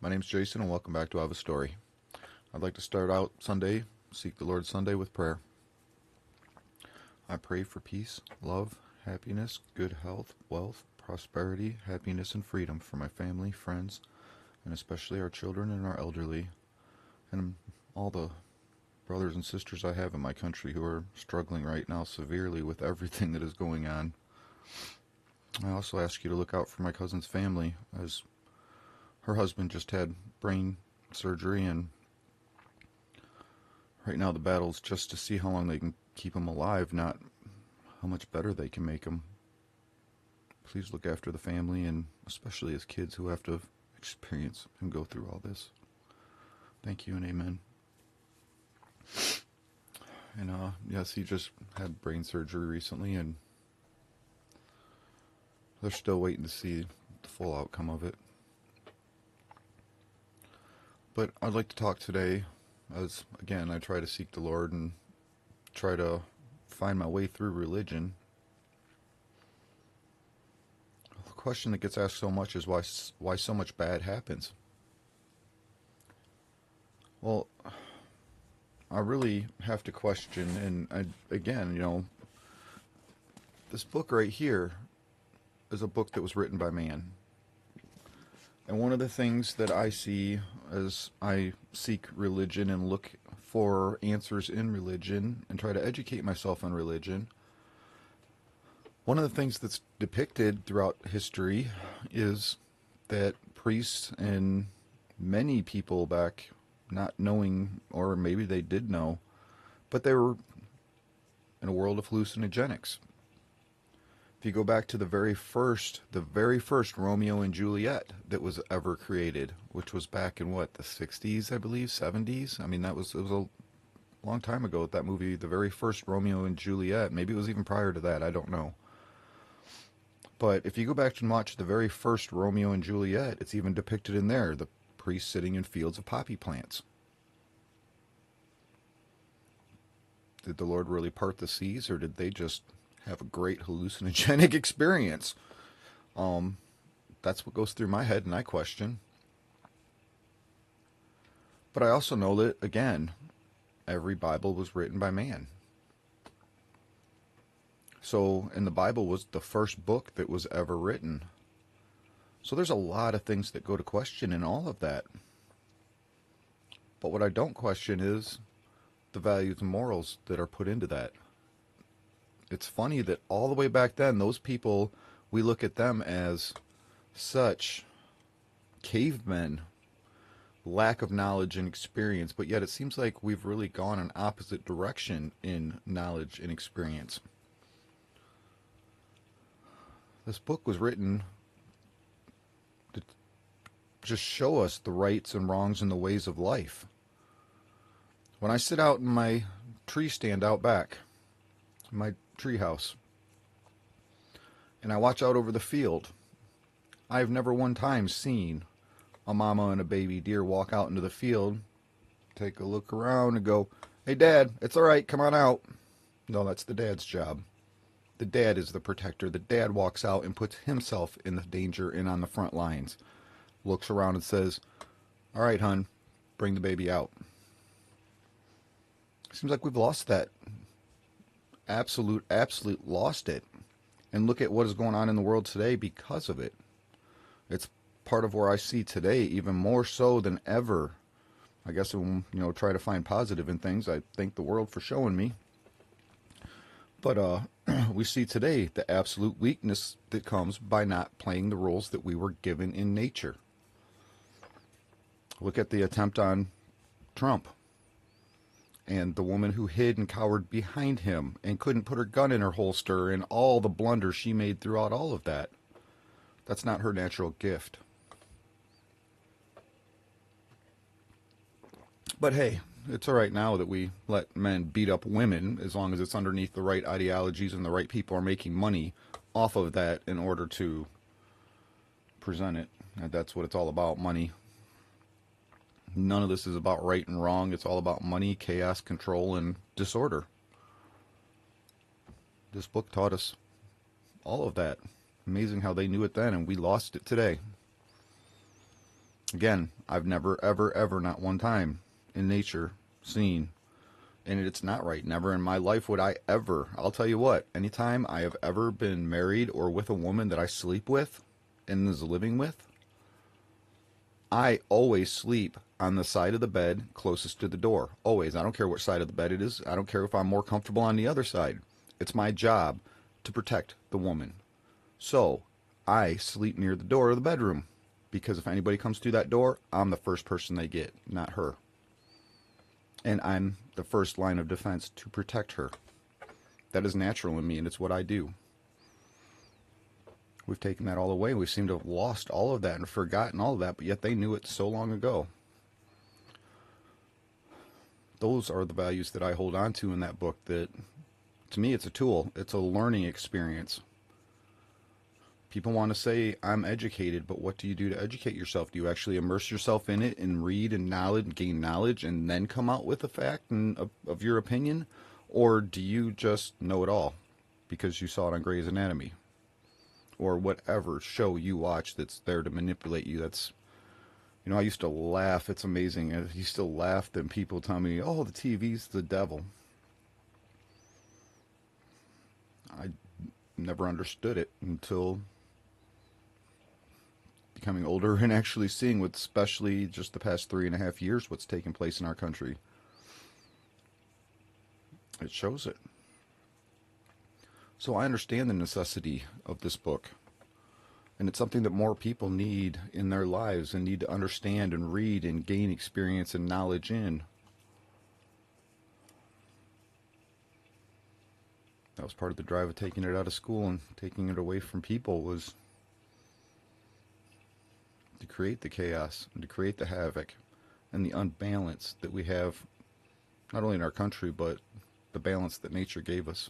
My name's Jason, and welcome back to I Have a Story. I'd like to start out Sunday, Seek the Lord Sunday, with prayer. I pray for peace, love, happiness, good health, wealth, prosperity, happiness, and freedom for my family, friends, and especially our children and our elderly, and all the brothers and sisters I have in my country who are struggling right now severely with everything that is going on. I also ask you to look out for my cousin's family, as her husband just had brain surgery, and right now the battle is just to see how long they can keep him alive, not how much better they can make him. Please look after the family, and especially his kids who have to experience and go through all this. Thank you and amen. And yes, he just had brain surgery recently, and they're still waiting to see the full outcome of it. But I'd like to talk today, as again I try to seek the Lord and try to find my way through religion. The question that gets asked so much is why so much bad happens. Well, I really have to question, and again, this book right here is a book that was written by man. And one of the things that I see as I seek religion and look for answers in religion and try to educate myself on religion, one of the things that's depicted throughout history is that priests and many people back, not knowing, or maybe they did know, but they were in a world of hallucinogenics. If you go back to the very first Romeo and Juliet that was ever created, which was back in what, the 60s, I believe, 70s. I mean, it was a long time ago. That movie, the very first Romeo and Juliet, maybe it was even prior to that. I don't know. But if you go back and watch the very first Romeo and Juliet, it's even depicted in there, the priest sitting in fields of poppy plants. Did the Lord really part the seas, or did they just have a great hallucinogenic experience? That's what goes through my head, and I question. But I also know that, again, every Bible was written by man. So, and the Bible was the first book that was ever written. So there's a lot of things that go to question in all of that. But what I don't question is the values and morals that are put into that. It's funny that all the way back then, those people, we look at them as such cavemen, lack of knowledge and experience, but yet it seems like we've really gone an opposite direction in knowledge and experience. This book was written to just show us the rights and wrongs and the ways of life. When I sit out in my tree stand out back, my tree house, and I watch out over the field, I've never one time seen a mama and a baby deer walk out into the field, take a look around and go, "Hey Dad, it's all right, come on out." No, that's the dad's job. The dad is the protector. The dad walks out and puts himself in the danger and on the front lines. Looks around and says, "All right, hun, bring the baby out." Seems like we've lost that. Absolute lost it. And look at what is going on in the world today because of it. It's part of where I see today, even more so than ever. I guess when try to find positive in things, I thank the world for showing me. But we see today the absolute weakness that comes by not playing the roles that we were given in nature. Look at the attempt on Trump and the woman who hid and cowered behind him and couldn't put her gun in her holster, and all the blunders she made throughout all of that. That's not her natural gift. But hey, it's all right now that we let men beat up women, as long as it's underneath the right ideologies and the right people are making money off of that in order to present it. And that's what it's all about, money. None of this is about right and wrong. It's all about money, chaos, control, and disorder. This book taught us all of that. Amazing how they knew it then and we lost it today. Again, I've never, ever, ever, not one time in nature seen, and it's not right. Never in my life would I ever. I'll tell you what, anytime I have ever been married or with a woman that I sleep with and is living with, I always sleep on the side of the bed closest to the door. Always. I don't care which side of the bed it is. I don't care if I'm more comfortable on the other side. It's my job to protect the woman. So I sleep near the door of the bedroom because if anybody comes through that door, I'm the first person they get, not her. And I'm the first line of defense to protect her. That is natural in me, and it's what I do. We've taken that all away. We seem to have lost all of that and forgotten all of that, but yet they knew it so long ago. Those are the values that I hold on to in that book. That, to me, it's a tool. It's a learning experience. People want to say, I'm educated, but what do you do to educate yourself? Do you actually immerse yourself in it and read and knowledge, gain knowledge, and then come out with a fact and of your opinion? Or do you just know it all because you saw it on Grey's Anatomy? Or whatever show you watch that's there to manipulate you. That's, I used to laugh. It's amazing. I used to laugh when people tell me, oh, the TV's the devil. I never understood it until becoming older and actually seeing what, especially just the past 3.5 years, what's taken place in our country. It shows it. So I understand the necessity of this book. And it's something that more people need in their lives and need to understand and read and gain experience and knowledge in. That was part of the drive of taking it out of school and taking it away from people, was to create the chaos and to create the havoc and the unbalance that we have, not only in our country, but the balance that nature gave us.